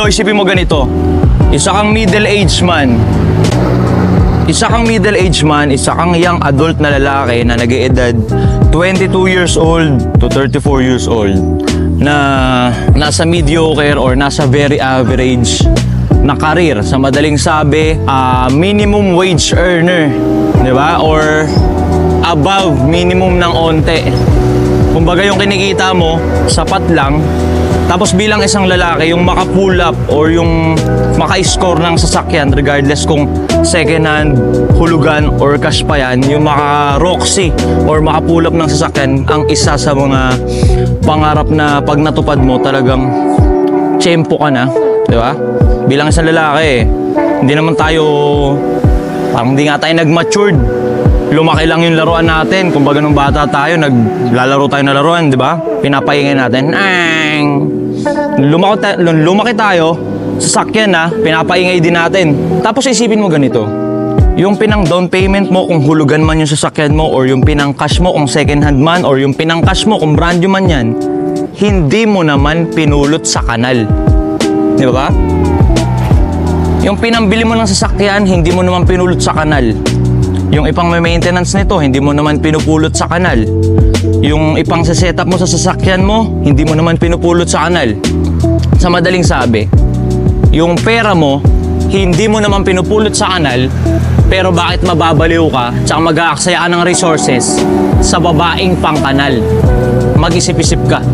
isipin mo ganito. Isa kang middle-aged man. Isa kang young adult na lalaki na nag-eedad 22 years old to 34 years old na nasa mediocre or nasa very average na career. Sa madaling sabi, minimum wage earner, di ba? Or above minimum ng onte. Kumbaga yung kinikita mo, sapat lang. Tapos bilang isang lalaki, yung maka-pull up or yung maka-score ng sasakyan, regardless kung second hand, hulugan, or cash pa yan, yung maka-Roxy or maka-pull up ng sasakyan, ang isa sa mga pangarap na pag natupad mo, talagang tiyempo ka na, di ba? Bilang isang lalaki, hindi naman tayo, parang hindi nga tayo nag-matured. Lumaki lang yung laruan natin. Kumbaga nung bata tayo, naglalaro tayo na laruan, di ba? Pinapaingay natin. Lumaki tayo, sasakyan na, pinapaingay din natin. Tapos isipin mo ganito, yung pinang down payment mo kung hulugan man yung sasakyan mo, or yung pinang cash mo kung second hand man, or yung pinang cash mo kung brand new man yan, hindi mo naman pinulot sa kanal. Di ba? Yung pinambili mo ng sasakyan, hindi mo naman pinulot sa kanal. Yung ipang may maintenance nito, hindi mo naman pinupulot sa kanal. Yung ipang setup mo sa sasakyan mo, hindi mo naman pinupulot sa kanal. Sa madaling sabi, yung pera mo, hindi mo naman pinupulot sa kanal, pero bakit mababaliw ka, tsaka mag-aaksaya ka ng resources sa babaeng pang kanal? Mag-isip-isip ka.